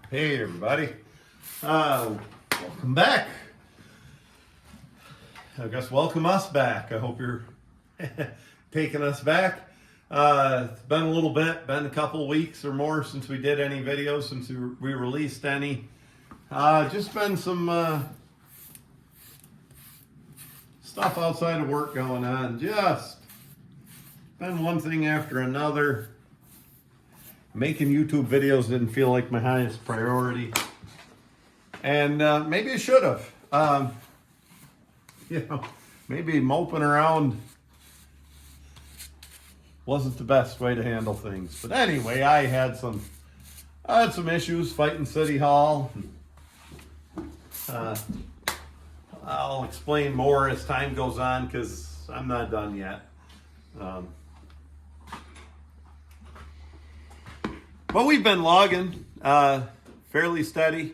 Hey everybody, welcome back. I guess welcome us back. I hope you're taking us back. It's been a little bit, been a couple of weeks or more since we did any videos, since we released any. Just been some stuff outside of work going on. Just been one thing after another. Making YouTube videos didn't feel like my highest priority. And maybe I should have. Maybe moping around wasn't the best way to handle things. But anyway, I had some issues fighting City Hall. I'll explain more as time goes on because I'm not done yet. But we've been logging fairly steady.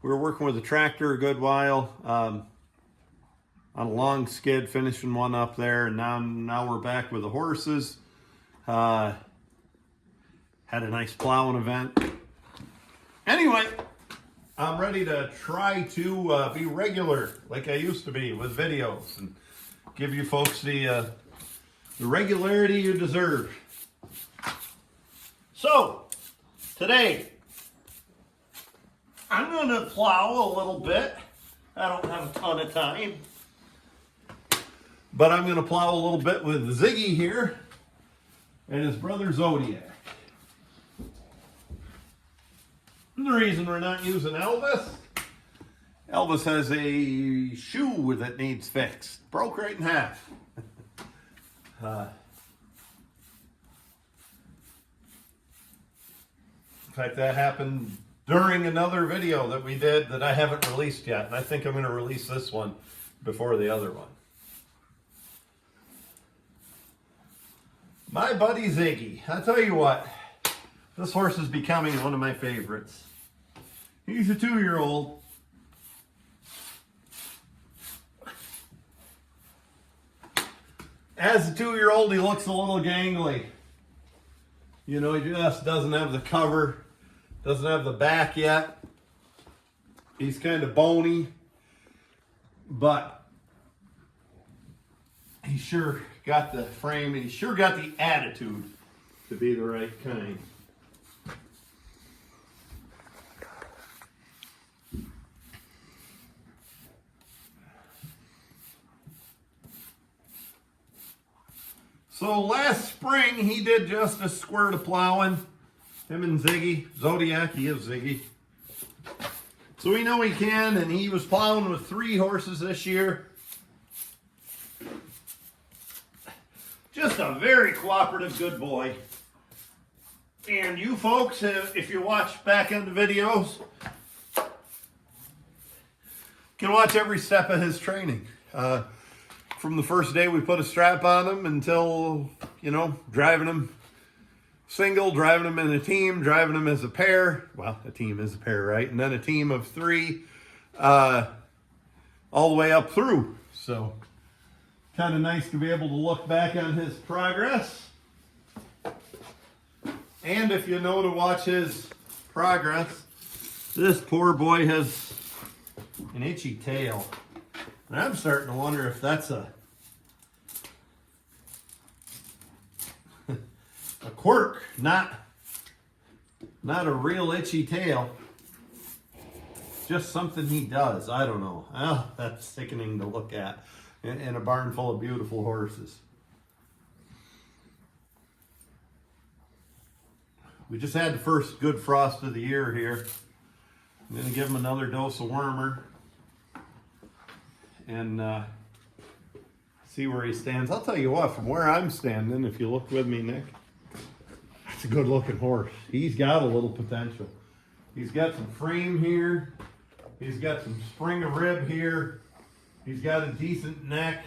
We were working with a tractor a good while on a long skid, finishing one up there, and now we're back with the horses. Had a nice plowing event. Anyway, I'm ready to try to be regular like I used to be with videos and give you folks the regularity you deserve. So, today, I'm going to plow a little bit. I don't have a ton of time. But I'm going to plow a little bit with Ziggy here and his brother Zodiac. And the reason we're not using Elvis has a shoe that needs fixed. Broke right in half. In fact, that happened during another video that we did that I haven't released yet. And I think I'm going to release this one before the other one. My buddy Ziggy. I'll tell you what, this horse is becoming one of my favorites. He's a 2-year-old. As a 2-year-old, he looks a little gangly. You know, he just doesn't have the cover, doesn't have the back yet. He's kind of bony, but he sure got the frame, and he sure got the attitude to be the right kind. So last spring, he did just a squirt of plowing. Him and Ziggy, Zodiac, he is Ziggy. So we know he can, and he was plowing with 3 horses this year. Just a very cooperative, good boy. And you folks, if you watch back in the videos, can watch every step of his training. From the first day we put a strap on him until, driving him single, driving him in a team, driving him as a pair. Well, a team is a pair, right? And then a team of 3 all the way up through. So, kind of nice to be able to look back on his progress. And if you know to watch his progress, this poor boy has an itchy tail. And I'm starting to wonder if that's a quirk, not a real itchy tail. Just something he does. I don't know. Oh, that's sickening to look at in a barn full of beautiful horses. We just had the first good frost of the year here. I'm going to give him another dose of wormer and see where he stands. I'll tell you what, from where I'm standing, if you look with me, Nick, that's a good looking horse. He's got a little potential. He's got some frame here. He's got some spring of rib here. He's got a decent neck.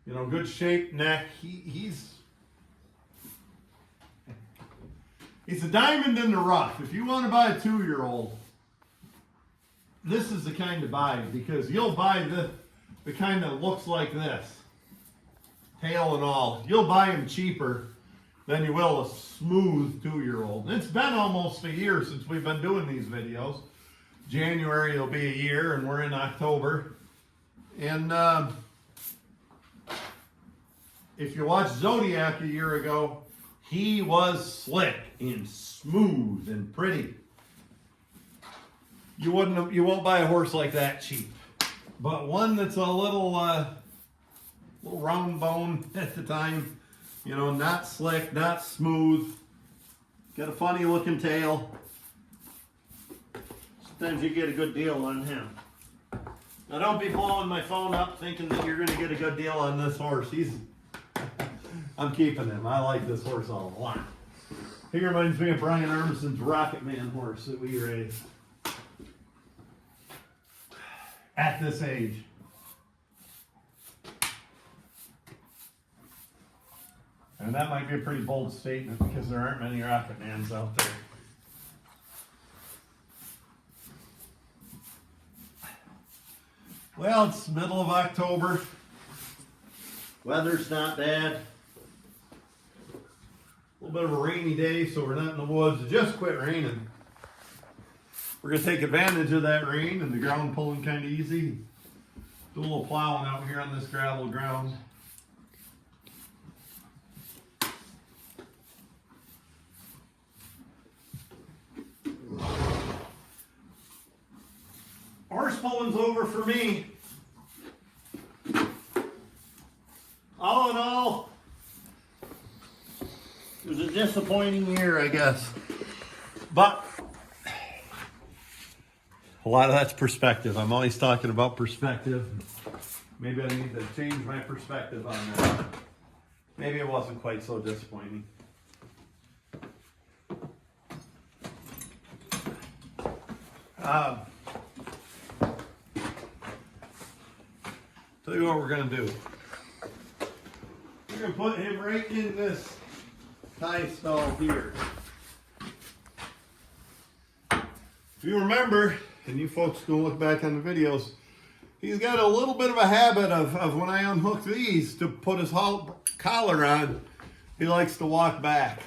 Good shaped neck. He's a diamond in the rough. If you want to buy a 2-year-old, this is the kind to buy, because you'll buy the kind that looks like this, tail and all. You'll buy them cheaper than you will a smooth 2-year-old. It's been almost a year since we've been doing these videos. January will be a year, and we're in October. And if you watched Zodiac a year ago, he was slick and smooth and pretty. You won't buy a horse like that cheap. But one that's a little round bone at the time, you know, not slick, not smooth, got a funny looking tail. Sometimes you get a good deal on him. Now don't be blowing my phone up thinking that you're going to get a good deal on this horse. I'm keeping him. I like this horse a lot. He reminds me of Brian Armstrong's Rocket Man horse that we raised at this age. And that might be a pretty bold statement because there aren't many Rocket Mans out there. Well, it's middle of October. Weather's not bad. A little bit of a rainy day, so we're not in the woods. It just quit raining. We're going to take advantage of that rain and the ground pulling kind of easy. Do a little plowing out here on this gravel ground. Horse pulling's over for me. All in all, it was a disappointing year, I guess. But a lot of that's perspective. I'm always talking about perspective. Maybe I need to change my perspective on that. Maybe it wasn't quite so disappointing. Tell you what we're going to do. We're going to put him right in this tie stall here. If you remember, and you folks can look back on the videos, he's got a little bit of a habit of when I unhook these to put his collar on, he likes to walk back.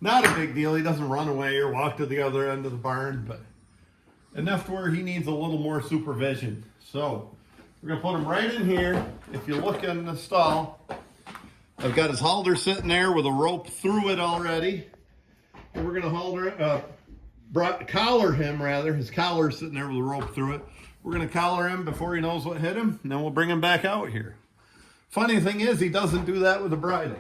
Not a big deal. He doesn't run away or walk to the other end of the barn, but enough to where he needs a little more supervision. So we're going to put him right in here. If you look in the stall, I've got his halter sitting there with a rope through it already. And we're going to collar him, rather. His collar's sitting there with a rope through it. We're going to collar him before he knows what hit him, and then we'll bring him back out here. Funny thing is, he doesn't do that with the bridle.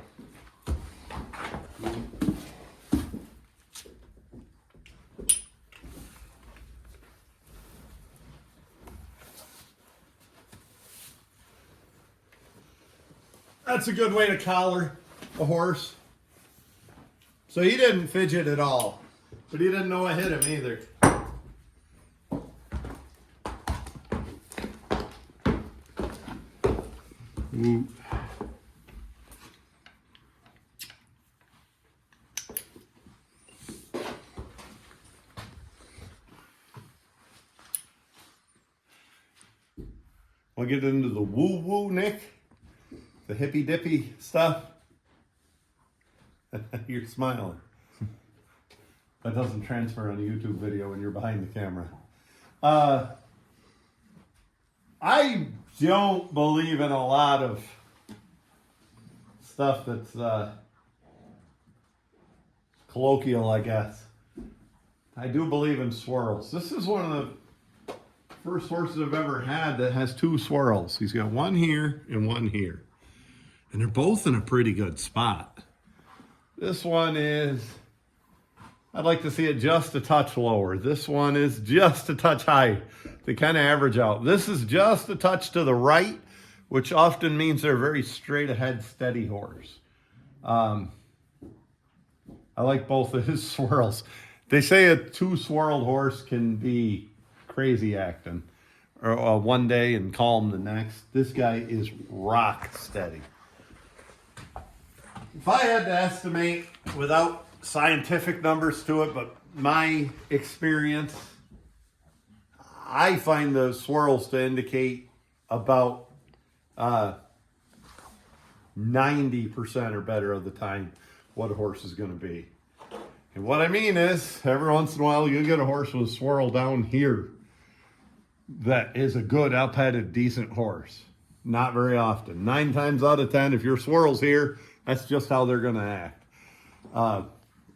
That's a good way to collar a horse. So he didn't fidget at all, but he didn't know what hit him either. Ooh. We'll get into the woo-woo, Nick. The hippy-dippy stuff. You're smiling. That doesn't transfer on a YouTube video when you're behind the camera. I don't believe in a lot of stuff that's colloquial, I guess. I do believe in swirls. This is one of the first horses I've ever had that has two swirls. He's got one here and one here. And they're both in a pretty good spot. This one is, I'd like to see it just a touch lower. This one is just a touch high. They kind of average out. This is just a touch to the right, which often means they're a very straight ahead, steady horse. I like both of his swirls. They say a two-swirled horse can be crazy acting, or one day and calm the next. This guy is rock steady. If I had to estimate without scientific numbers to it, but my experience, I find the swirls to indicate about 90% or better of the time what a horse is going to be. And what I mean is, every once in a while, you get a horse with a swirl down here that is a good, up-headed, decent horse. Not very often. 9 times out of 10, if your swirl's here, that's just how they're going to act.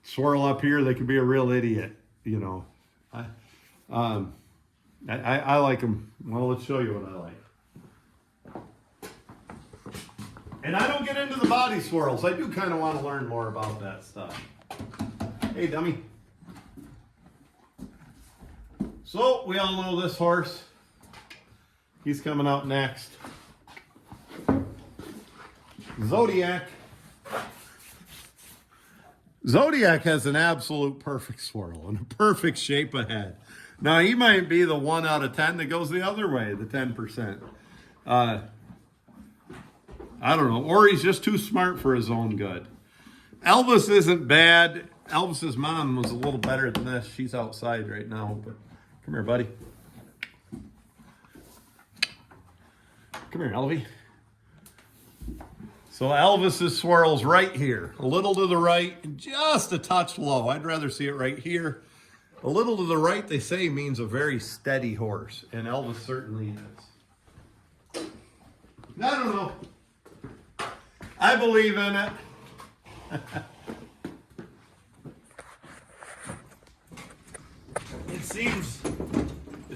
Swirl up here, they could be a real idiot, you know. I like them. Well, let's show you what I like. And I don't get into the body swirls. I do kind of want to learn more about that stuff. Hey, dummy. So, we all know this horse. He's coming out next. Zodiac. Zodiac has an absolute perfect swirl and a perfect shape ahead. Now, he might be the 1 out of 10 that goes the other way, the 10%. I don't know. Or he's just too smart for his own good. Elvis isn't bad. Elvis's mom was a little better than this. She's outside right now, but come here, buddy. Come here, Elvie. So Elvis's swirl's right here, a little to the right, and just a touch low. I'd rather see it right here. A little to the right, they say, means a very steady horse, and Elvis certainly is. I don't know. I believe in it. It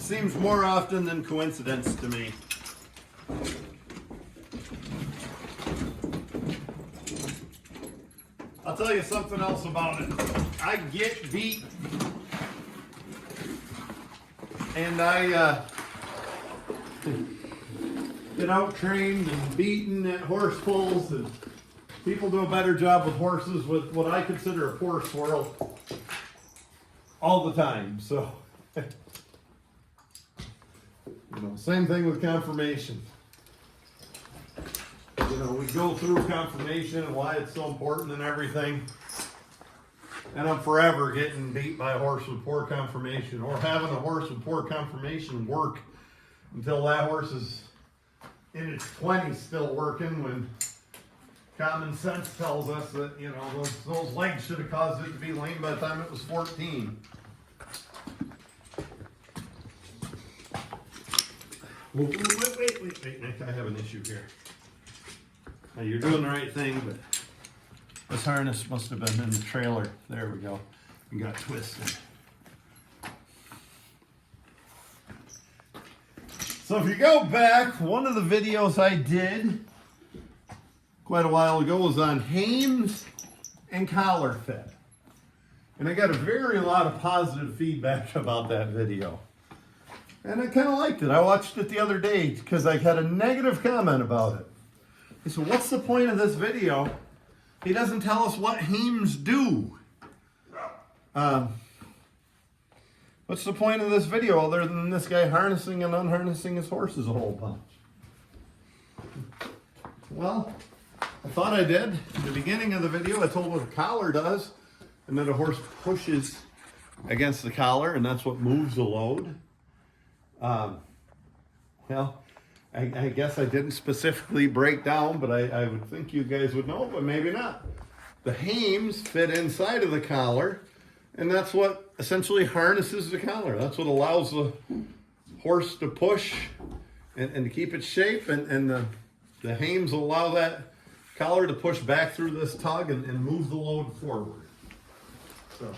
seems more often than coincidence to me. I'll tell you something else about it. I get beat, and I get out trained and beaten at horse pulls, and people do a better job with horses with what I consider a poor swirl all the time. So, you know, same thing with conformation. You know, we go through conformation and why it's so important and everything. And I'm forever getting beat by a horse with poor conformation, or having a horse with poor conformation work until that horse is in its 20s still working, when common sense tells us that, you know, those legs should have caused it to be lame by the time it was 14. Wait, Nick, I have an issue here. Now, you're doing the right thing, but this harness must have been in the trailer. There we go. You got twisted. So if you go back, one of the videos I did quite a while ago was on hames and collar fit. And I got a very lot of positive feedback about that video. And I kind of liked it. I watched it the other day because I had a negative comment about it. He said, what's the point of this video? He doesn't tell us what hames do. What's the point of this video other than this guy harnessing and unharnessing his horses a whole bunch? Well, I thought I did. In the beginning of the video, I told what a collar does, and that a horse pushes against the collar, and that's what moves the load. Well, I guess I didn't specifically break down, but I would think you guys would know, but maybe not. The hames fit inside of the collar, and that's what essentially harnesses the collar. That's what allows the horse to push and to keep its shape, and the hames will allow that collar to push back through this tug and move the load forward. So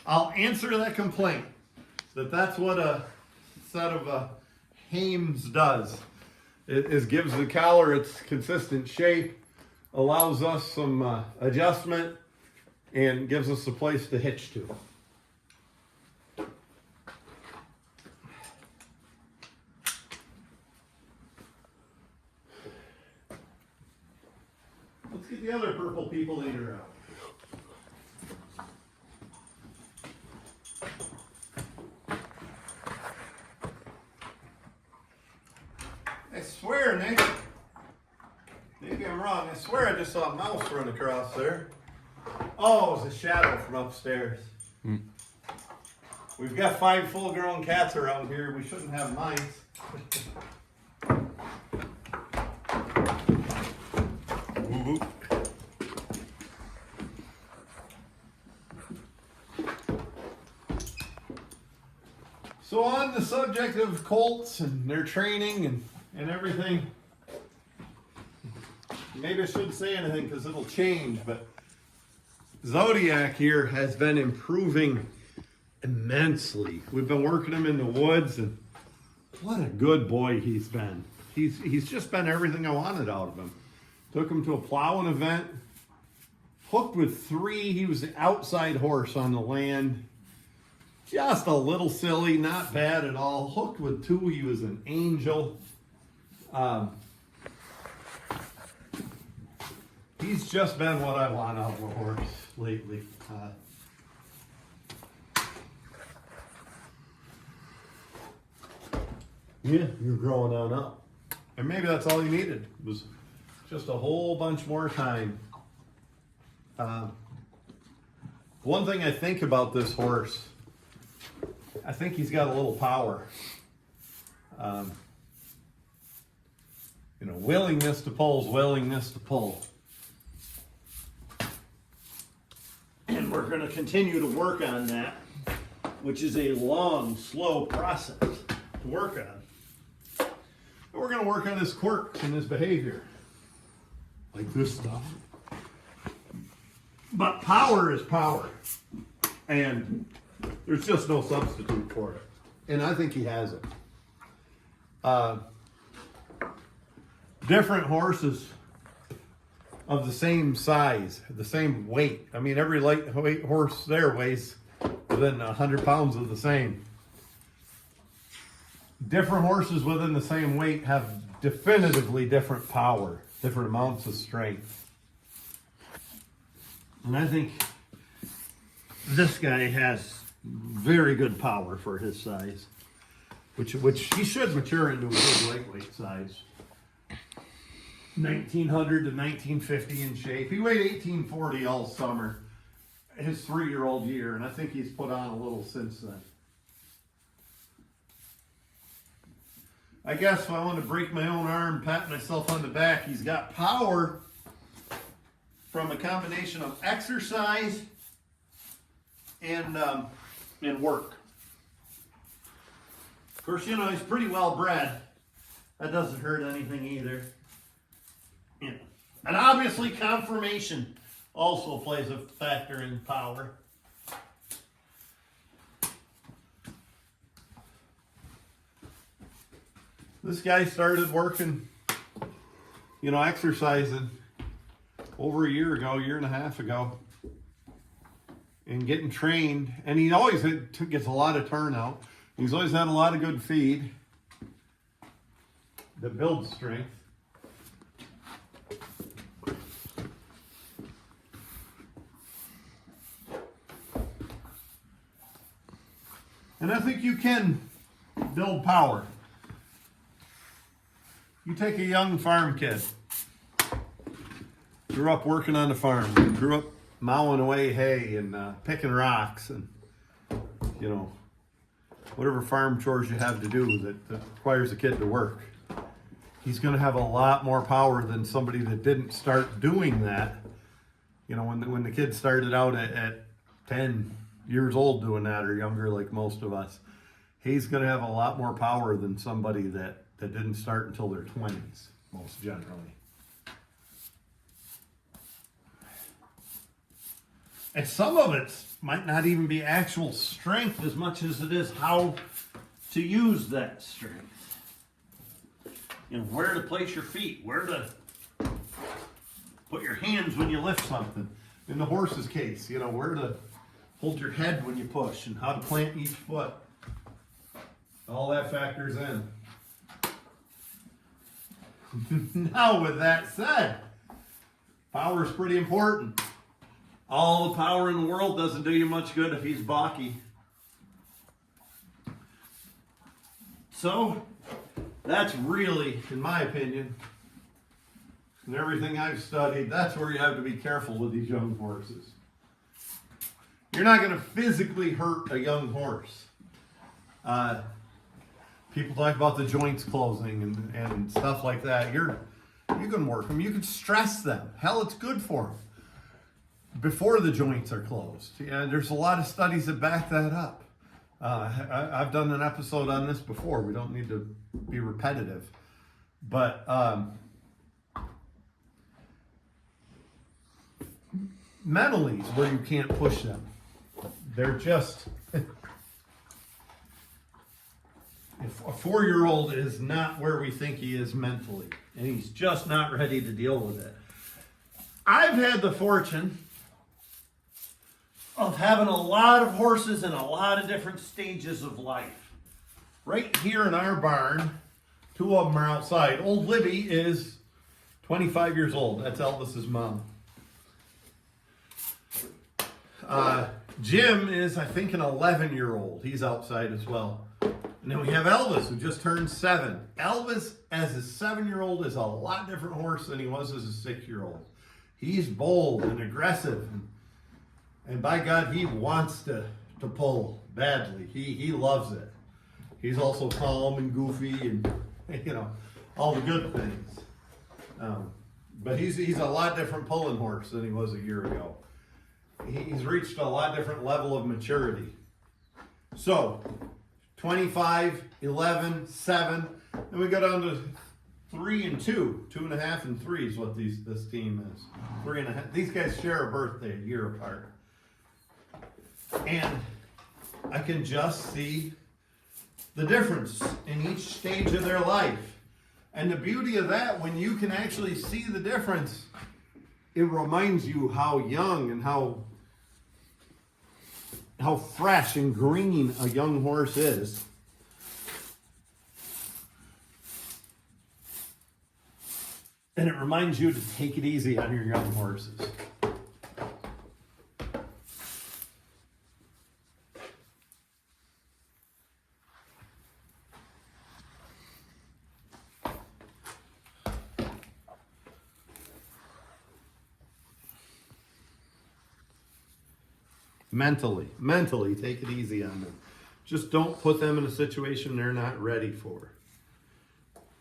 I'll answer that complaint, that's what a set of hames does. It gives the collar its consistent shape, allows us some adjustment, and gives us a place to hitch to. Let's get the other purple people eater out. I swear, Nick, maybe I'm wrong. I swear I just saw a mouse run across there. Oh, it was a shadow from upstairs. We've got 5 full-grown cats around here. We shouldn't have mice. So on the subject of colts and their training and everything, maybe I shouldn't say anything because it'll change, but Zodiac here has been improving immensely. We've been working him in the woods, and what a good boy he's been. He's just been everything I wanted out of him. Took him to a plowing event, hooked with 3. He was the outside horse on the land. Just a little silly, not bad at all. Hooked with 2, he was an angel. He's just been what I want out of a horse lately. Yeah, you're growing on up. And maybe that's all you needed, was just a whole bunch more time. One thing I think about this horse, I think he's got a little power. Willingness to pull is willingness to pull. And we're going to continue to work on that, which is a long, slow process to work on. And we're going to work on his quirks and his behavior, like this stuff. But power is power, and there's just no substitute for it. And I think he has it. Different horses of the same size, the same weight. I mean, every lightweight horse there weighs within 100 pounds of the same. Different horses within the same weight have definitively different power, different amounts of strength. And I think this guy has very good power for his size, which he should mature into a good lightweight size. 1900 to 1950 in shape. He weighed 1840 all summer, his 3-year-old year, and I think he's put on a little since then. I guess if I want to break my own arm, pat myself on the back, he's got power from a combination of exercise and work. Of course, he's pretty well bred. That doesn't hurt anything either. And obviously conformation also plays a factor in power. This guy started working, exercising over a year and a half ago, and getting trained. And he always gets a lot of turnout. He's always had a lot of good feed that builds strength. And I think you can build power. You take a young farm kid, grew up working on the farm, grew up mowing away hay and picking rocks and, whatever farm chores you have to do that requires a kid to work. He's going to have a lot more power than somebody that didn't start doing that. When the kid started out at 10 years old doing that, or younger like most of us, he's going to have a lot more power than somebody that didn't start until their 20s, most generally. And some of it might not even be actual strength as much as it is how to use that strength. Where to place your feet, where to put your hands when you lift something. In the horse's case, where to hold your head when you push and how to plant each foot. All that factors in. Now, with that said, power is pretty important. All the power in the world doesn't do you much good if he's balky. So, that's really, in my opinion, and everything I've studied, that's where you have to be careful with these young horses. You're not going to physically hurt a young horse. People talk about the joints closing and stuff like that. You can work them. You can stress them. Hell, it's good for them before the joints are closed. Yeah, there's a lot of studies that back that up. I've done an episode on this before. We don't need to be repetitive. But mentally is where you can't push them. They're just... A 4-year-old is not where we think he is mentally, and he's just not ready to deal with it. I've had the fortune of having a lot of horses in a lot of different stages of life. Right here in our barn, 2 of them are outside. Old Libby is 25 years old. That's Elvis's mom. Jim is, I think, an 11-year-old. He's outside as well. And then we have Elvis, who just turned 7. Elvis, as a 7-year-old, is a lot different horse than he was as a 6-year-old. He's bold and aggressive. And by God, he wants to pull badly. He loves it. He's also calm and goofy and, you know, all the good things. But he's a lot different pulling horse than he was a year ago. He's reached a lot different level of maturity. So, 25, 11, 7, then we go down to 3 and 2. 2.5 and 3 is what this team is. 3.5. These guys share a birthday a year apart. And I can just see the difference in each stage of their life. And the beauty of that, when you can actually see the difference, it reminds you how young and how fresh and green a young horse is. And it reminds you to take it easy on your young horses. Mentally, take it easy on them. Just don't put them in a situation they're not ready for.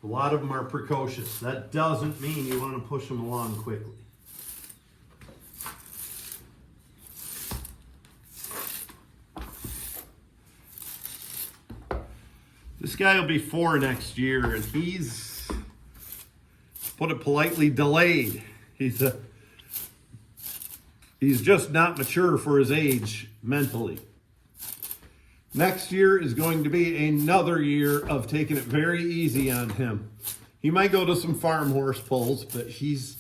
A lot of them are precocious. That doesn't mean you want to push them along quickly. This guy will be 4 next year, and he's, put it politely, delayed. He's just not mature for his age mentally. Next year is going to be another year of taking it very easy on him. He might go to some farm horse pulls, but he's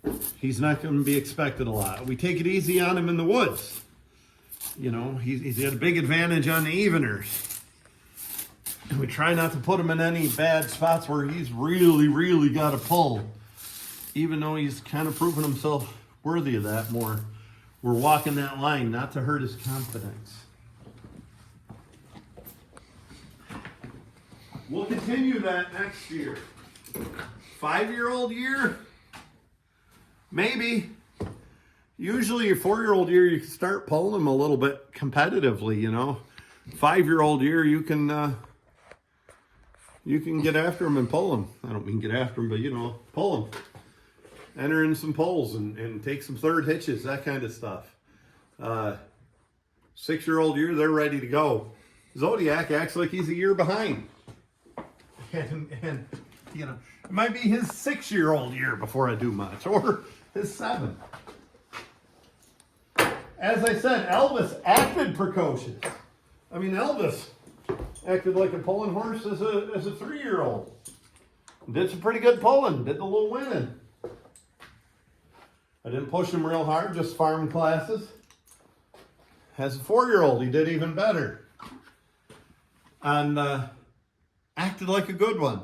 not going to be expected a lot. We take it easy on him in the woods. You know, he's got a big advantage on the eveners. And we try not to put him in any bad spots where he's really got to pull. Even though he's kind of proven himself worthy of that more. We're walking that line not to hurt his confidence. We'll continue that next year. 5-year-old year? Maybe. Usually your 4-year-old year, you can start pulling them a little bit competitively, you know. 5-year-old year, you can get after them and pull them. I don't mean get after them, but, you know, pull them. Enter in some poles and take some third hitches, that kind of stuff. 6-year-old year, they're ready to go. Zodiac acts like he's a year behind. And you know, it might be his 6-year-old year before I do much, or his 7. As I said, Elvis acted precocious. I mean, Elvis acted like a pulling horse as a 3-year-old. Did some pretty good pulling, did the little winning. I didn't push him real hard, just farm classes. As a 4-year-old, he did even better. And acted like a good one.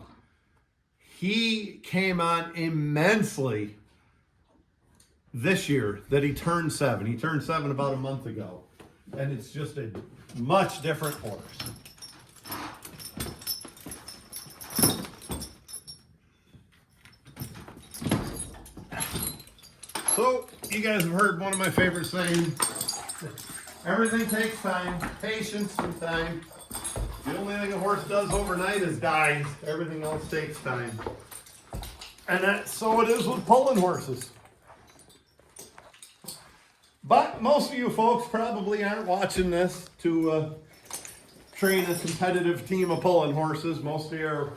He came on immensely this year that he turned 7. He turned 7 about a month ago. And it's just a much different horse. So, you guys have heard one of my favorite sayings. Everything takes time, patience and time. The only thing a horse does overnight is dies. Everything else takes time. And so it is with pulling horses. But most of you folks probably aren't watching this to train a competitive team of pulling horses. Most of you are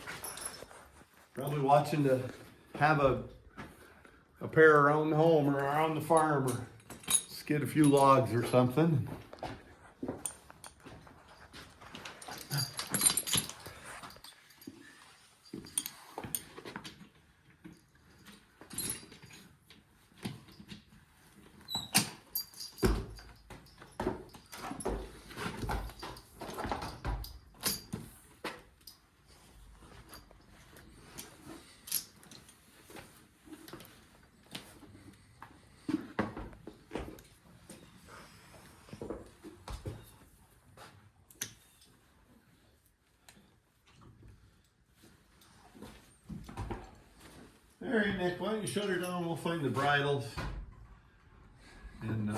probably watching to have a pair around the home or around the farm or skid a few logs or something. All right, Nick, why don't you shut her down? We'll find the bridles and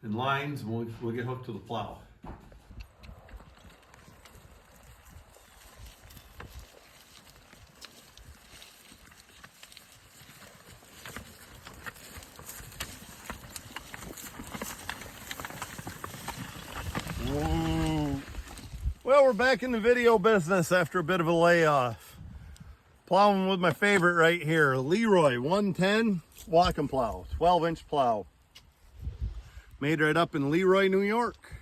lines, and we'll get hooked to the plow. Whoa. Well, we're back in the video business after a bit of a layoff. Plowing with my favorite right here, LeRoy 110 walking plow, 12-inch plow. Made right up in LeRoy, New York.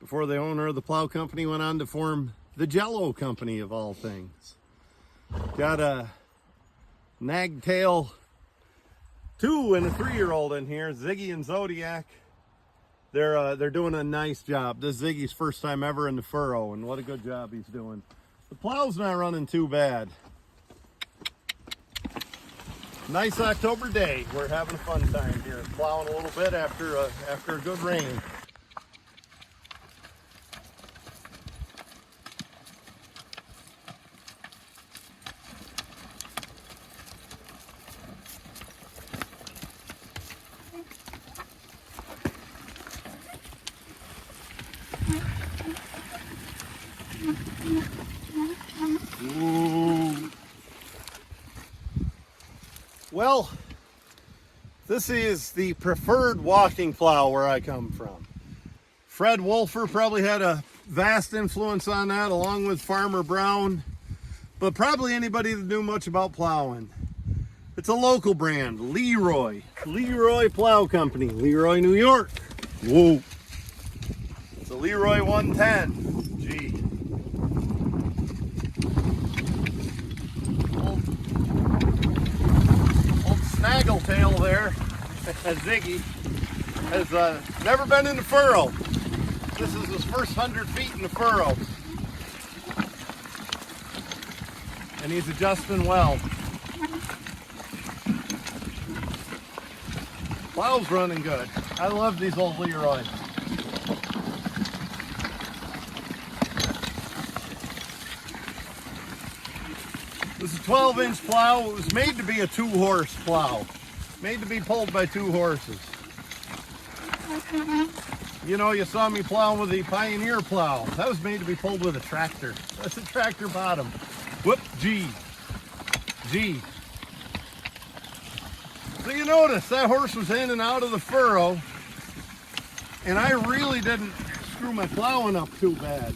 Before the owner of the plow company went on to form the Jello company of all things. Got a nagtail 2 and a 3-year-old in here, Ziggy and Zodiac. They're doing a nice job. This is Ziggy's first time ever in the furrow, and what a good job he's doing. The plow's not running too bad. Nice October day. We're having a fun time here, plowing a little bit after a good rain. Ooh. Well, this is the preferred walking plow where I come from. Fred Wolfer probably had a vast influence on that, along with Farmer Brown, but probably anybody that knew much about plowing. It's a local brand, LeRoy Plow Company, LeRoy, New York. Whoa. It's a LeRoy 110. Gee. Snaggletail there, Ziggy, has never been in the furrow. This is his first 100 feet in the furrow. And he's adjusting well. Plow's running good. I love these old LeRoy. This is a 12-inch plow. It was made to be a 2-horse plow. Made to be pulled by 2 horses. You know, you saw me plowing with the Pioneer plow. That was made to be pulled with a tractor. That's a tractor bottom. Whoop, G. So you notice that horse was in and out of the furrow, and I really didn't screw my plowing up too bad.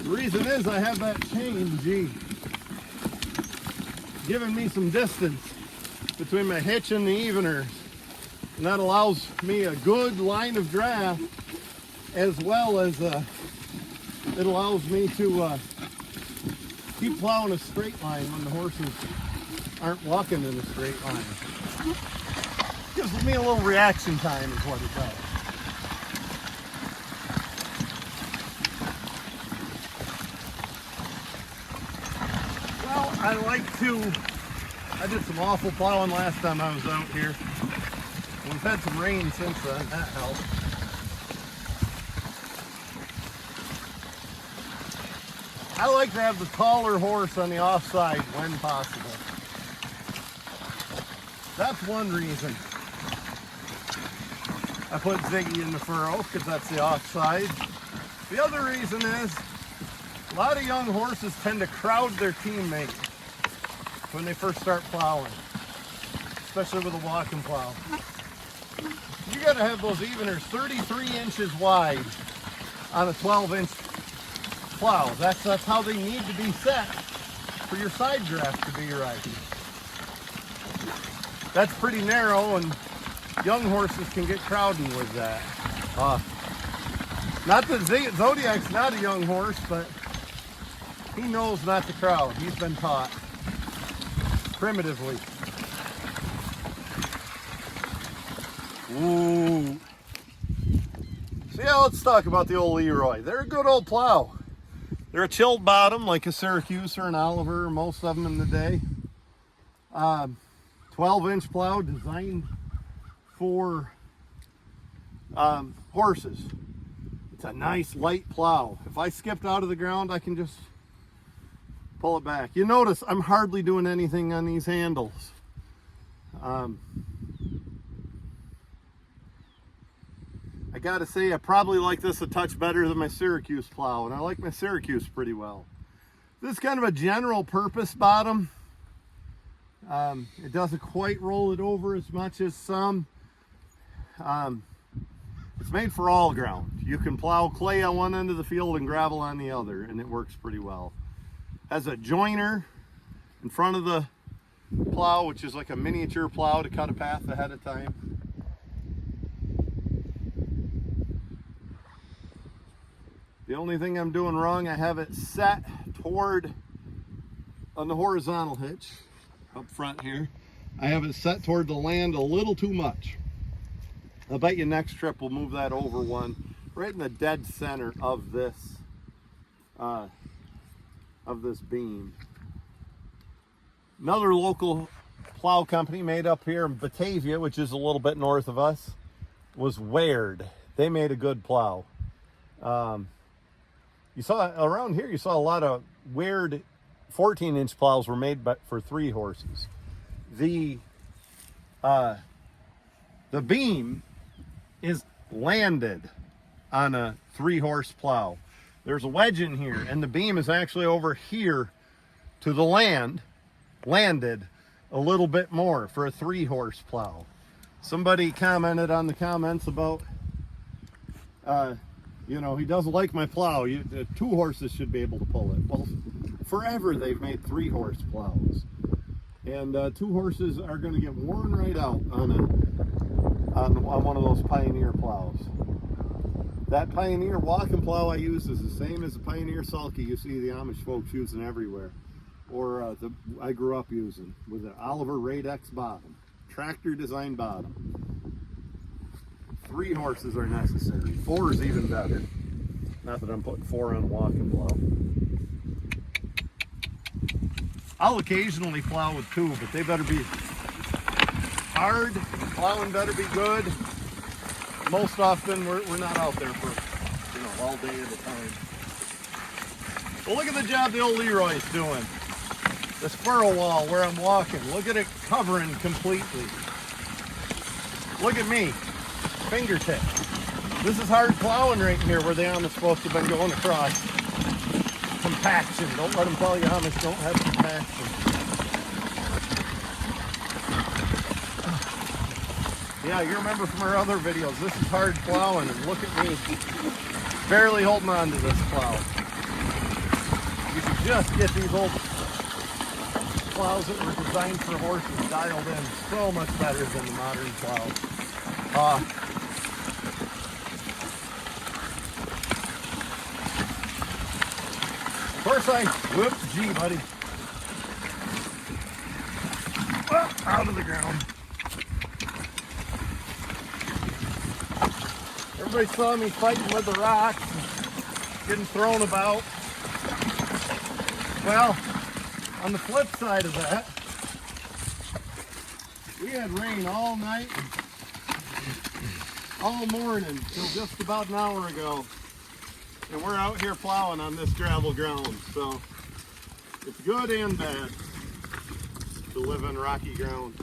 The reason is I have that chain, G, giving me some distance between my hitch and the eveners. And that allows me a good line of draft, as well as it allows me to keep plowing a straight line when the horses aren't walking in a straight line. Gives me a little reaction time is what it does. I did some awful plowing last time I was out here. We've had some rain since then, that helped. I like to have the taller horse on the offside when possible. That's one reason I put Ziggy in the furrow, because that's the offside. The other reason is a lot of young horses tend to crowd their teammate when they first start plowing, especially with a walking plow. you gotta have those eveners 33 inches wide on a 12-inch plow. That's how they need to be set for your side draft to be right. That's pretty narrow, and young horses can get crowding with that. Not that Zodiac's not a young horse, but he knows not to crowd. He's been taught primitively. Ooh. So yeah, let's talk about the old LeRoy. They're a good old plow. They're a chilled bottom like a Syracuse or an Oliver, most of them in the day. 12-inch plow designed for horses. It's a nice light plow. If I skipped out of the ground, I can just pull it back. You notice I'm hardly doing anything on these handles. I gotta say, I probably like this a touch better than my Syracuse plow, and I like my Syracuse pretty well. This is kind of a general purpose bottom. It doesn't quite roll it over as much as some. It's made for all ground. You can plow clay on one end of the field and gravel on the other, and it works pretty well. Has a joiner in front of the plow, which is like a miniature plow to cut a path ahead of time. The only thing I'm doing wrong, I have it set toward, on the horizontal hitch up front here, I have it set toward the land a little too much. I'll bet you next trip we'll move that over one, right in the dead center of this beam. Another local plow company made up here in Batavia, which is a little bit north of us, was Weird. They made a good plow. You saw around here, you saw a lot of Weird 14-inch plows were made for 3 horses. The beam is landed on a 3-horse plow. There's a wedge in here, and the beam is actually over here to the landed a little bit more for a 3-horse plow. Somebody commented on the comments about you know, he doesn't like my plow. 2 horses should be able to pull it. Well, forever they've made 3-horse plows, and 2 horses are going to get worn right out on one of those Pioneer plows. That Pioneer walking plow I use is the same as the Pioneer sulky you see the Amish folks using everywhere, or I grew up using, with an Oliver Radex bottom, tractor design bottom. 3 horses are necessary. 4 is even better. Not that I'm putting 4 on walking plow. I'll occasionally plow with 2, but they better be hard. Plowing better be good. Most often we're not out there for, you know, all day at a time. Well, look at the job the old LeRoy's doing. The squirrel wall where I'm walking. Look at it covering completely. Look at me. Fingertip. This is hard plowing right here where the Amish supposed to have been going across. Compaction. Don't let them tell you Amish don't have compaction. Yeah, you remember from our other videos, this is hard plowing, and look at me. Barely holding on to this plow. You can just get these old plows that were designed for horses dialed in so much better than the modern plows. Of course whoops, gee, buddy. Well, out of the ground. Everybody saw me fighting with the rocks, getting thrown about. Well, on the flip side of that, we had rain all night, all morning, until just about an hour ago. And we're out here plowing on this gravel ground, so it's good and bad to live on rocky ground.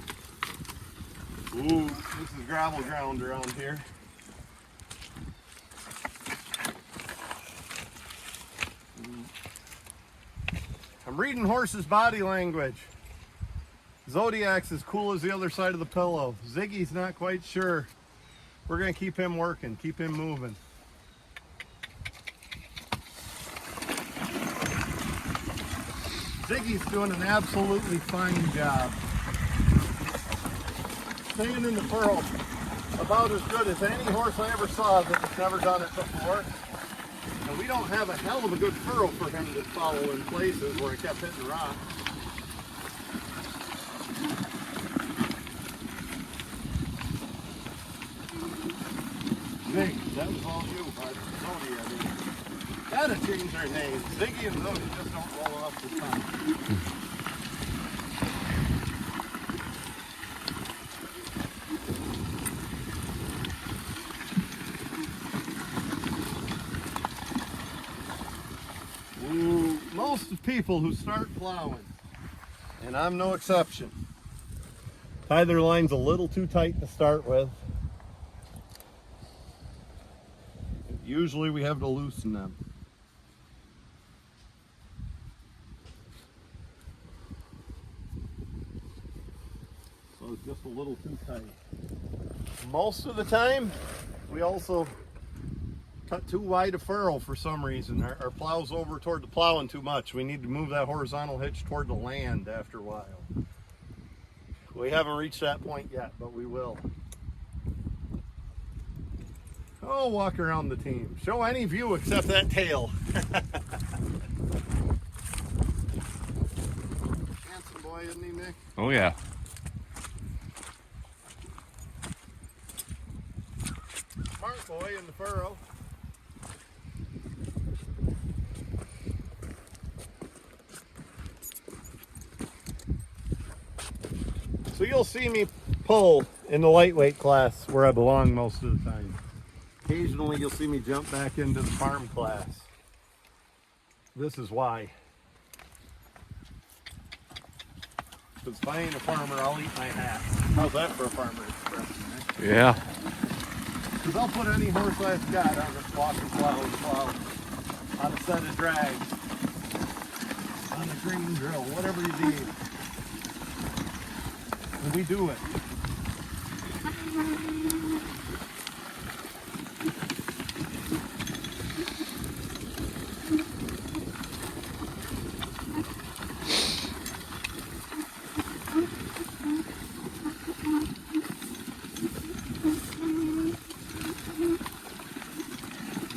Ooh, this is gravel ground around here. I'm reading horses' body language. Zodiac's as cool as the other side of the pillow. Ziggy's not quite sure we're going to keep him working, keep him moving. Ziggy's doing an absolutely fine job. Staying in the furrow about as good as any horse I ever saw that's never done it before. And we don't have a hell of a good furrow for him to follow in places where he kept hitting rocks. Zig, that was all you, bud. Zodiac. Gotta change their names. Ziggy and Zodiac just don't roll off the tongue. Most people who start plowing, and I'm no exception, tie their lines a little too tight to start with. Usually we have to loosen them. So it's just a little too tight. Most of the time, we also cut too wide a furrow for some reason. Our plow's over toward the plowing too much. We need to move that horizontal hitch toward the land after a while. We haven't reached that point yet, but we will. Oh, walk around the team. Show any view except that tail. Handsome boy, isn't he, Nick? Oh, yeah. Smart boy in the furrow. So you'll see me pull in the lightweight class where I belong most of the time. Occasionally you'll see me jump back into the farm class. This is why. Because if I ain't a farmer, I'll eat my hat. How's that for a farmer expression, eh? Yeah. Because I'll put any horse I've got on this walking plow, on a set of drags, on a green drill, whatever you need. And we do it.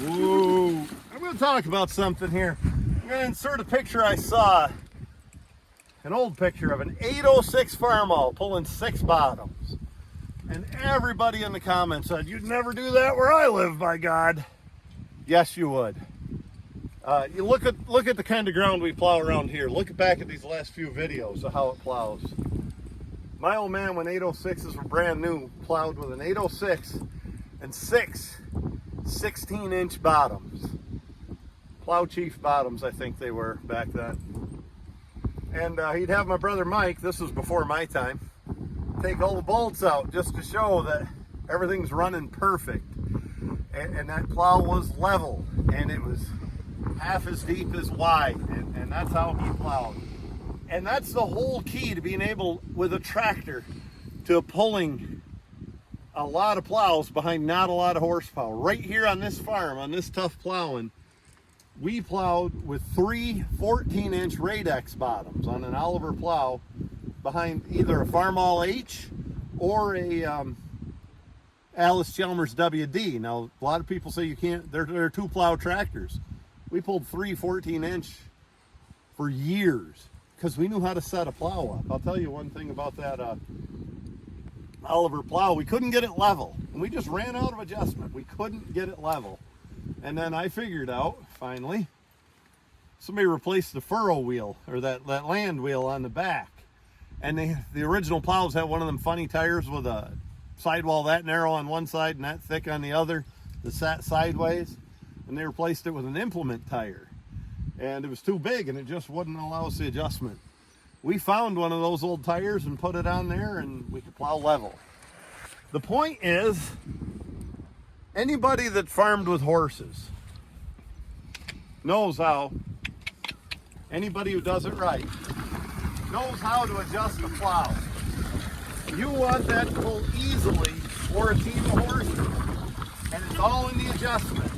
Whoa. I'm going to talk about something here. I'm going to insert a picture I saw. An old picture of an 806 Farmall pulling 6 bottoms. And everybody in the comments said, you'd never do that where I live, by God. Yes, you would. You look at the kind of ground we plow around here. Look back at these last few videos of how it plows. My old man, when 806s were brand new, plowed with an 806 and 6 16-inch bottoms. Plow Chief bottoms, I think they were back then. And he'd have my brother Mike, this was before my time, take all the bolts out just to show that everything's running perfect. And that plow was level, and it was half as deep as wide, and that's how he plowed. And that's the whole key to being able, with a tractor, to pulling a lot of plows behind not a lot of horsepower. Right here on this farm, on this tough plowing, we plowed with 3 14-inch Radex bottoms on an Oliver plow behind either a Farmall H or a Alice Chalmers WD. Now, a lot of people say you can't, they're 2 plow tractors. We pulled 3 14-inch for years because we knew how to set a plow up. I'll tell you one thing about that Oliver plow. We couldn't get it level, and we just ran out of adjustment. We couldn't get it level. And then I figured out, finally, somebody replaced the furrow wheel, or that land wheel on the back. And the original plows had one of them funny tires with a sidewall that narrow on one side and that thick on the other, that sat sideways. And they replaced it with an implement tire. And it was too big, and it just wouldn't allow us the adjustment. We found one of those old tires and put it on there, and we could plow level. The point is, anybody that farmed with horses knows how, anybody who does it right, knows how to adjust the plow. You want that to pull easily or a team of horses. And it's all in the adjustment.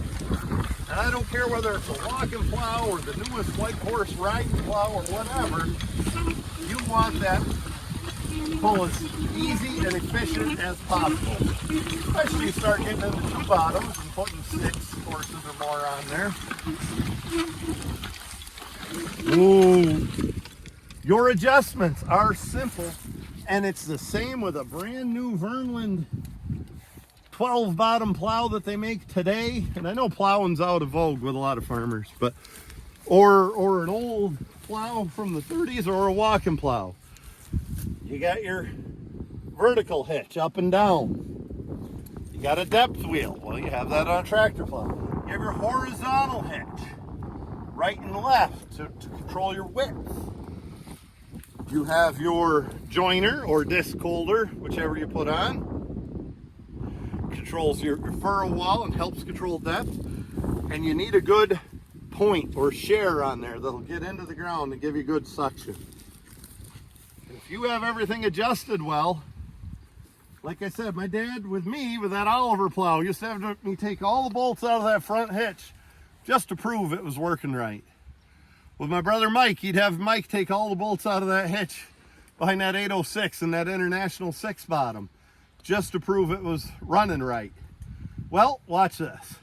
And I don't care whether it's a walking plow or the newest white horse riding plow or whatever, you want that pull as easy and efficient as possible. Especially you start getting into two bottoms and putting 6 horses or more on there. Ooh. Your adjustments are simple, and it's the same with a brand new Vernland 12 bottom plow that they make today. And I know plowing's out of vogue with a lot of farmers, but or an old plow from the 30s or a walking plow. You got your vertical hitch up and down. You got a depth wheel. Well, you have that on a tractor plow. You have your horizontal hitch, right and left, to control your width. You have your joiner or disc holder, whichever you put on. Controls your furrow wall and helps control depth. And you need a good point or share on there that'll get into the ground and give you good suction. And if you have everything adjusted well, like I said, my dad with me with that Oliver plow used to have me take all the bolts out of that front hitch just to prove it was working right. With my brother Mike, he'd have Mike take all the bolts out of that hitch behind that 806 and that International 6 bottom just to prove it was running right. Well, watch this.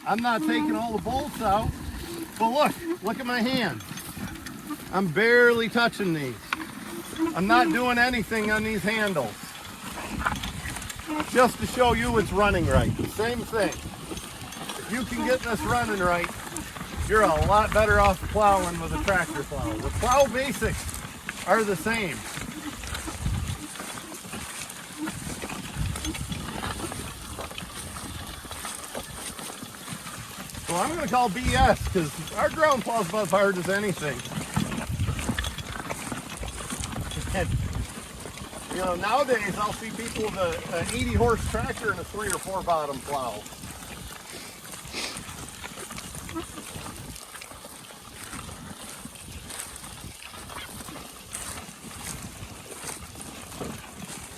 I'm not taking all the bolts out, but look at my hand. I'm barely touching these. I'm not doing anything on these handles. Just to show you it's running right. Same thing. If you can get this running right, you're a lot better off plowing with a tractor plow. The plow basics are the same. So I'm going to call BS because our ground plow's about as hard as anything. And, you know, nowadays I'll see people with an 80 horse tractor and a 3 or 4 bottom plow.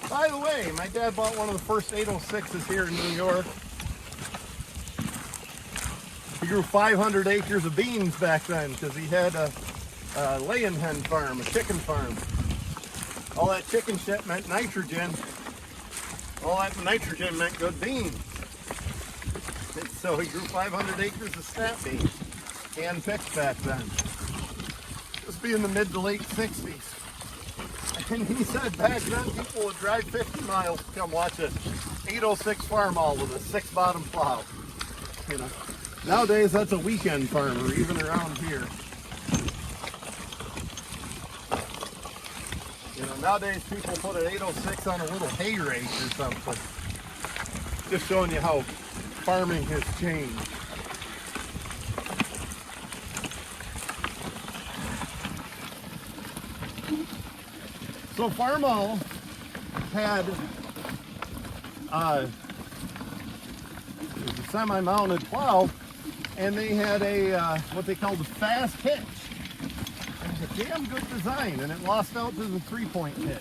By the way, my dad bought one of the first 806s here in New York. He grew 500 acres of beans back then because he had a laying hen farm, a chicken farm. All that chicken shit meant nitrogen. All that nitrogen meant good beans. And so he grew 500 acres of snap beans, hand-picked back then. This would be in the mid to late 60s. And he said back then people would drive 50 miles to come watch a 806 farm all with a 6 bottom plow. You know, nowadays that's a weekend farmer, even around here. You know, nowadays people put an 806 on a little hay rake or something. Just showing you how farming has changed. So Farmall had a semi-mounted plow, and they had a what they called a fast hitch. It was a damn good design, and it lost out to the 3-point hitch.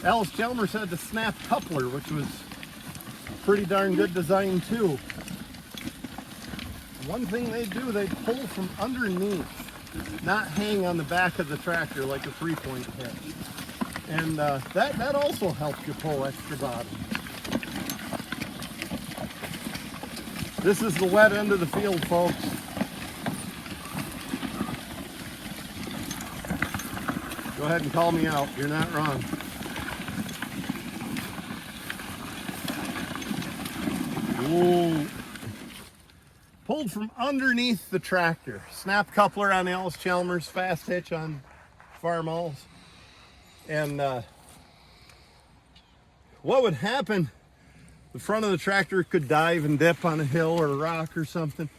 Alice Chalmers had the snap coupler, which was pretty darn good design too. One thing they do, they pull from underneath, not hang on the back of the tractor like a 3-point hitch. And that also helps you pull extra bottom. This is the wet end of the field, folks. Go ahead and call me out. You're not wrong. Whoa. Pulled from underneath the tractor. Snap coupler on Alice Chalmers, fast hitch on Farmalls. And what would happen, the front of the tractor could dive and dip on a hill or a rock or something,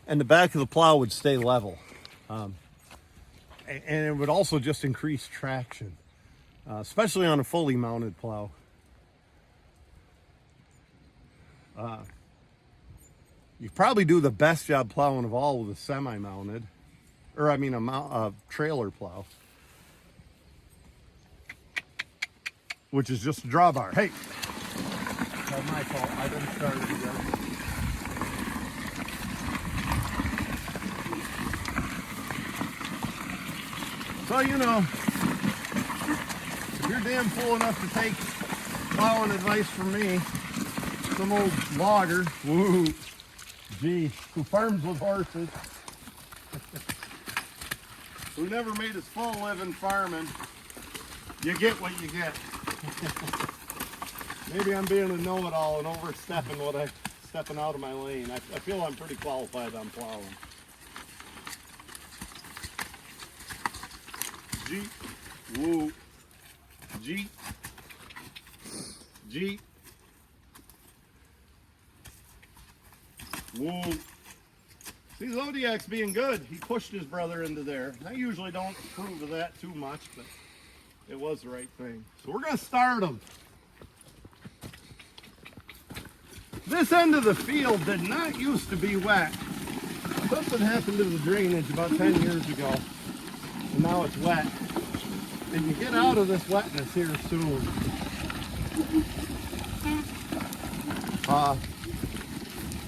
and the back of the plow would stay level. And it would also just increase traction, especially on a fully mounted plow. You probably do the best job plowing of all with a semi-mounted, or I mean a trailer plow. which is just a drawbar. Hey, that's my fault. I didn't start it again. So, you know, if you're damn fool enough to take plowing advice from me, some old logger, woo, gee, who farms with horses, who never made his full living farming, you get what you get. Maybe I'm being a know-it-all and overstepping stepping out of my lane. I feel I'm pretty qualified on plowing. Jeep, woo, Jeep, Jeep, woo. See, Zodiac's being good. He pushed his brother into there. I usually don't approve of that too much, but it was the right thing. So we're going to start him. This end of the field did not used to be wet. Something happened to the drainage about 10 years ago, and now it's wet. And you get out of this wetness here soon.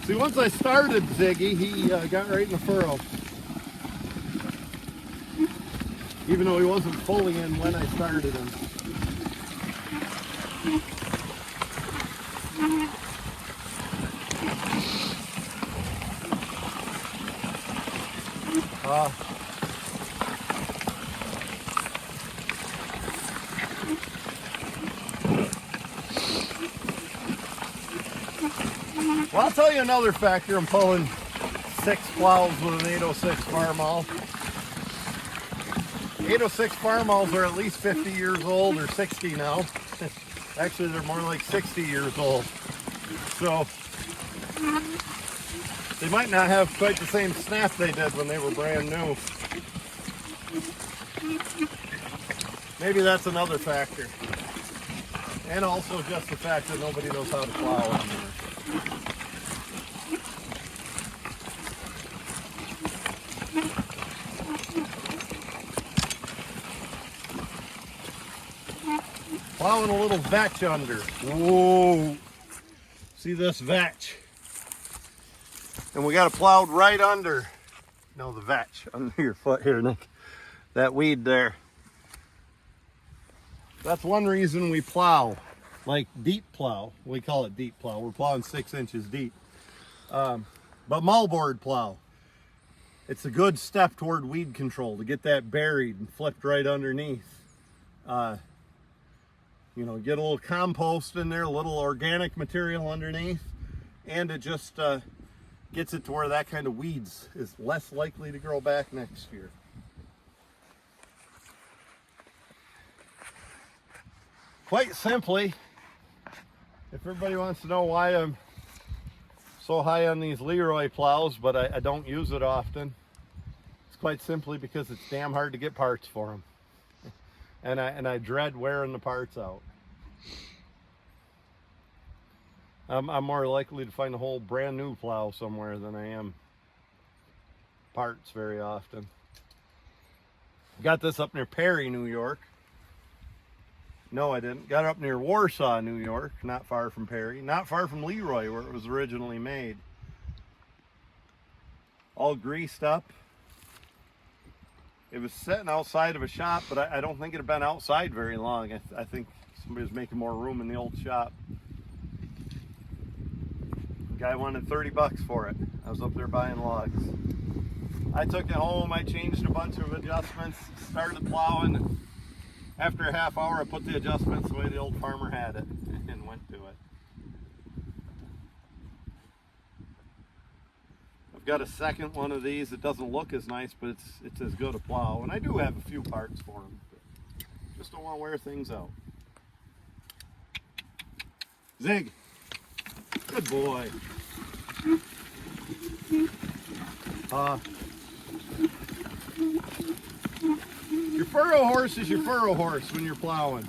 See, once I started Ziggy, he got right in the furrow. Even though he wasn't fully in when I started him. Well, I'll tell you another factor. I'm pulling 6 plows with an 806 Farmall. 806 Farmalls are at least 50 years old or 60 now. Actually, they're more like 60 years old. So they might not have quite the same snap they did when they were brand new. Maybe that's another factor. And also just the fact that nobody knows how to plow anymore. Plowing a little vetch under. Whoa! See this vetch? And we got it plowed right under. No, the vetch under your foot here, Nick. That weed there. That's one reason we plow, like deep plow. We call it deep plow. We're plowing 6 inches deep. But moldboard plow. It's a good step toward weed control to get that buried and flipped right underneath. You know, get a little compost in there, a little organic material underneath, and it just gets it to where that kind of weeds is less likely to grow back next year. Quite simply, if everybody wants to know why I'm so high on these LeRoy plows, but I don't use it often, it's quite simply because it's damn hard to get parts for them. And I dread wearing the parts out. I'm more likely to find a whole brand new plow somewhere than I am parts very often. Got this up near Perry, New York. No, I didn't. Got it up near Warsaw, New York, not far from Perry, not far from LeRoy, where it was originally made. All greased up. It was sitting outside of a shop, but I don't think it had been outside very long. I think somebody was making more room in the old shop. The guy wanted 30 bucks for it. I was up there buying logs. I took it home, I changed a bunch of adjustments, started plowing. After a half hour, I put the adjustments the way the old farmer had it and went to it. I've got a second one of these. It doesn't look as nice, but it's as good a plow. And I do have a few parts for them. Just don't want to wear things out. Zig. Good boy. Your furrow horse is your furrow horse when you're plowing.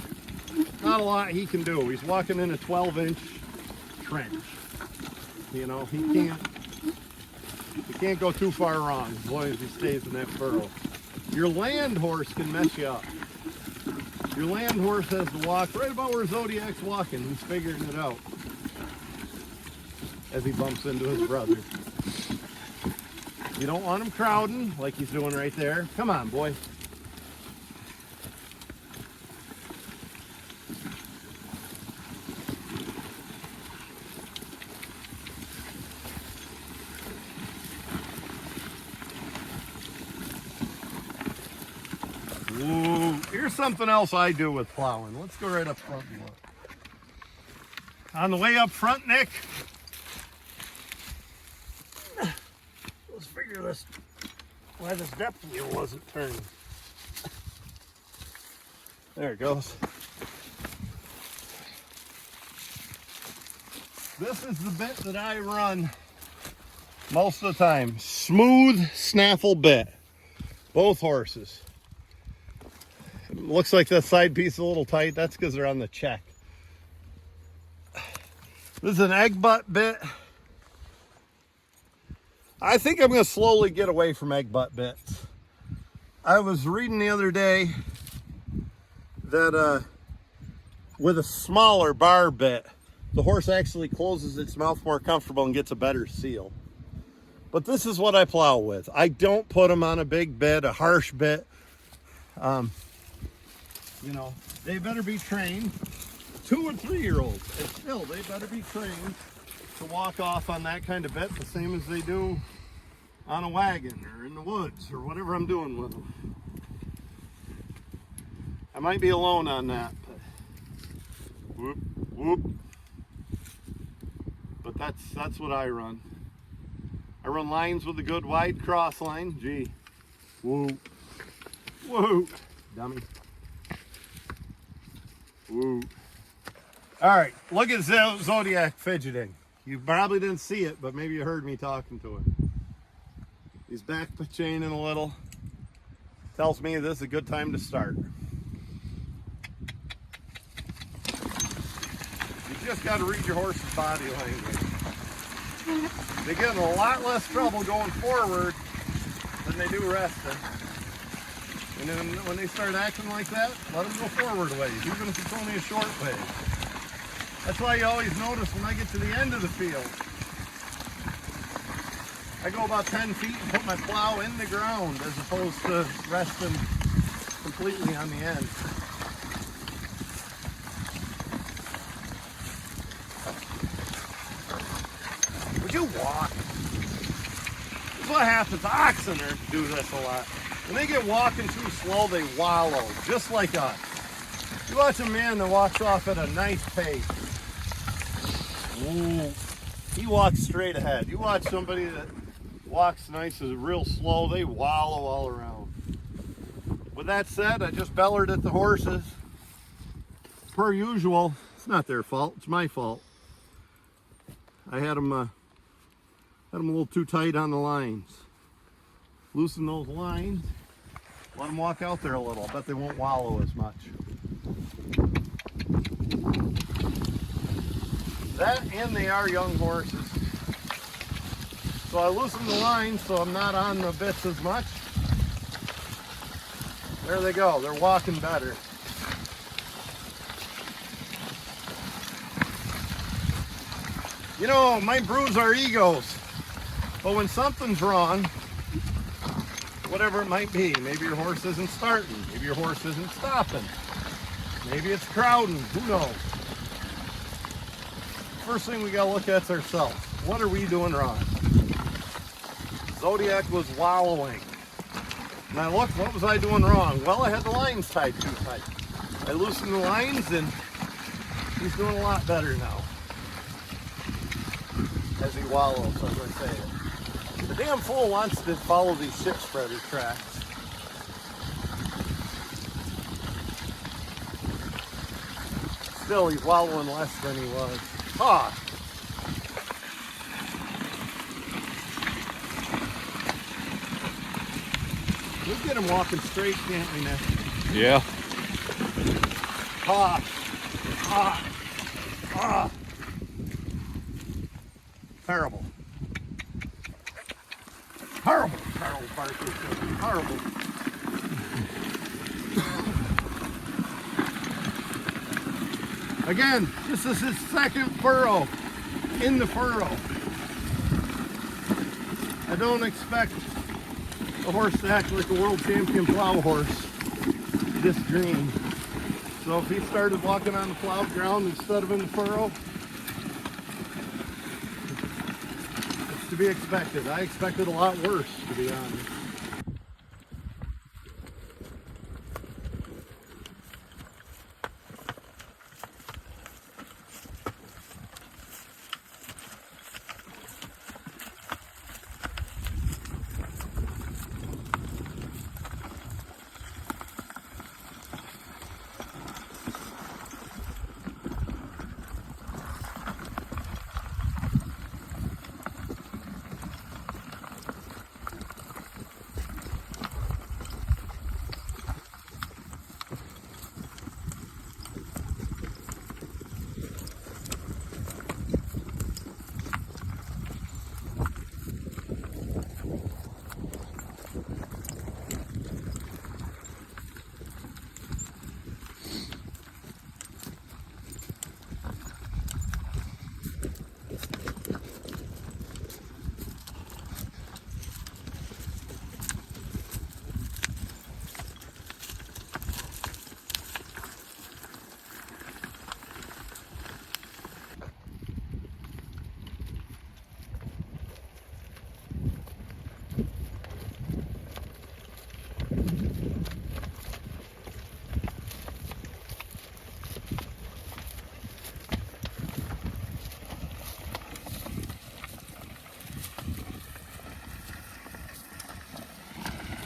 Not a lot he can do. He's walking in a 12-inch trench. You know, he can't go too far wrong as long as he stays in that furrow. Your land horse can mess you up. Your land horse has to walk right about where Zodiac's walking. He's figuring it out as he bumps into his brother. You don't want him crowding like he's doing right there. Come on, boy. Whoa. Here's something else I do with plowing. Let's go right up front and look. On the way up front, Nick, let's figure this, why this depth wheel wasn't turning. There it goes. This is the bit that I run most of the time. Smooth snaffle bit. Both horses. It looks like that side piece is a little tight. That's because they're on the check. This is an egg butt bit. I think I'm going to slowly get away from egg butt bits. I was reading the other day that with a smaller bar bit, the horse actually closes its mouth more comfortable and gets a better seal. But this is what I plow with. I don't put them on a big bit, a harsh bit. You know, they better be trained. 2 or 3 year olds, and still they better be trained to walk off on that kind of bit the same as they do on a wagon or in the woods or whatever I'm doing with them. I might be alone on that, but whoop, whoop. But that's what I run. I run lines with a good wide cross line. Gee, whoa, whoa, dummy, whoa. All right, look at Zodiac fidgeting. You probably didn't see it, but maybe you heard me talking to him. He's back chaining a little. Tells me this is a good time to start. You just got to read your horse's body language. They get in a lot less trouble going forward than they do resting. And then when they start acting like that, let them go forward ways, even if it's only a short way. That's why you always notice when I get to the end of the field, I go about 10 feet and put my plow in the ground as opposed to resting completely on the end. Would you walk? This is what happens. Oxen do this a lot. When they get walking too slow, they wallow, just like us. You watch a man that walks off at a nice pace. Ooh, he walks straight ahead. You watch somebody that walks nice and real slow, they wallow all around. With that said, I just bellered at the horses. Per usual, it's not their fault, it's my fault. I had them a little too tight on the lines. Loosen those lines, let them walk out there a little. I bet they won't wallow as much. That and they are young horses. So I loosen the lines so I'm not on the bits as much. There they go, they're walking better. You know, might bruise our egos, but when something's wrong, whatever it might be, maybe your horse isn't starting, maybe your horse isn't stopping, maybe it's crowding, who knows? First thing we gotta look at is ourselves. What are we doing wrong? Zodiac was wallowing. And I looked, what was I doing wrong? Well, I had the lines tied too tight. I loosened the lines and he's doing a lot better now. As he wallows, as I say it. The damn fool wants to follow these shit spreader tracks. Still, he's wallowing less than he was. Ah! We'll get him walking straight, can't we, Nick? Yeah. Ah! Ah! Ah! Terrible. Horrible. Terrible Barker. Horrible. Again, this is his second furrow in the furrow. I don't expect a horse to act like a world champion plow horse this green. So if he started walking on the plowed ground instead of in the furrow, it's to be expected. I expected a lot worse, to be honest.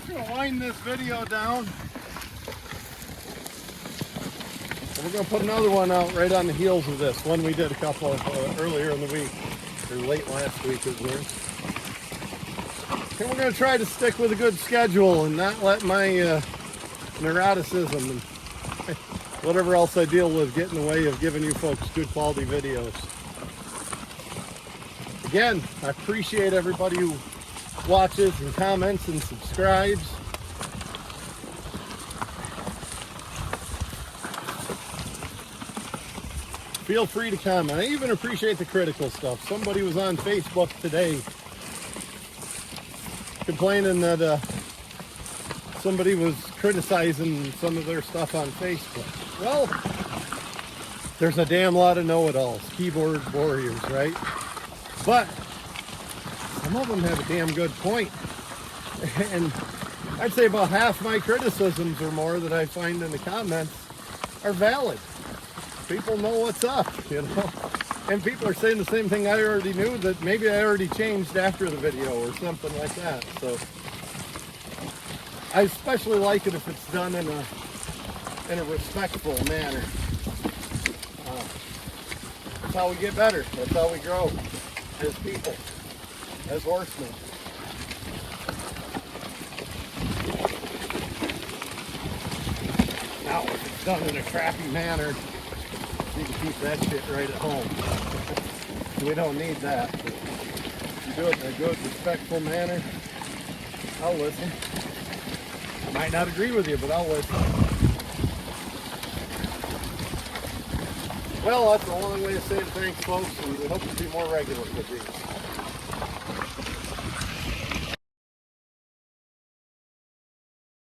I'm going to wind this video down. And we're going to put another one out right on the heels of this. One we did a couple of earlier in the week, or late last week as well. And we're going to try to stick with a good schedule and not let my neuroticism and whatever else I deal with get in the way of giving you folks good quality videos. Again, I appreciate everybody who watches and comments and subscribes. Feel free to comment. I even appreciate the critical stuff. Somebody was on Facebook today complaining that somebody was criticizing some of their stuff on Facebook. Well, there's a damn lot of know-it-alls, keyboard warriors, right? But some of them have a damn good point. And I'd say about half my criticisms or more that I find in the comments are valid. People know what's up, you know? And people are saying the same thing I already knew that maybe I already changed after the video or something like that. So I especially like it if it's done in a respectful manner. That's how we get better. That's how we grow as people, as horsemen. Now, if it's done in a crappy manner, you can keep that shit right at home. We don't need that. But if you do it in a good, respectful manner, I'll listen. I might not agree with you, but I'll listen. Well, that's a long way of saying thanks, folks, and we hope to be more regular with these.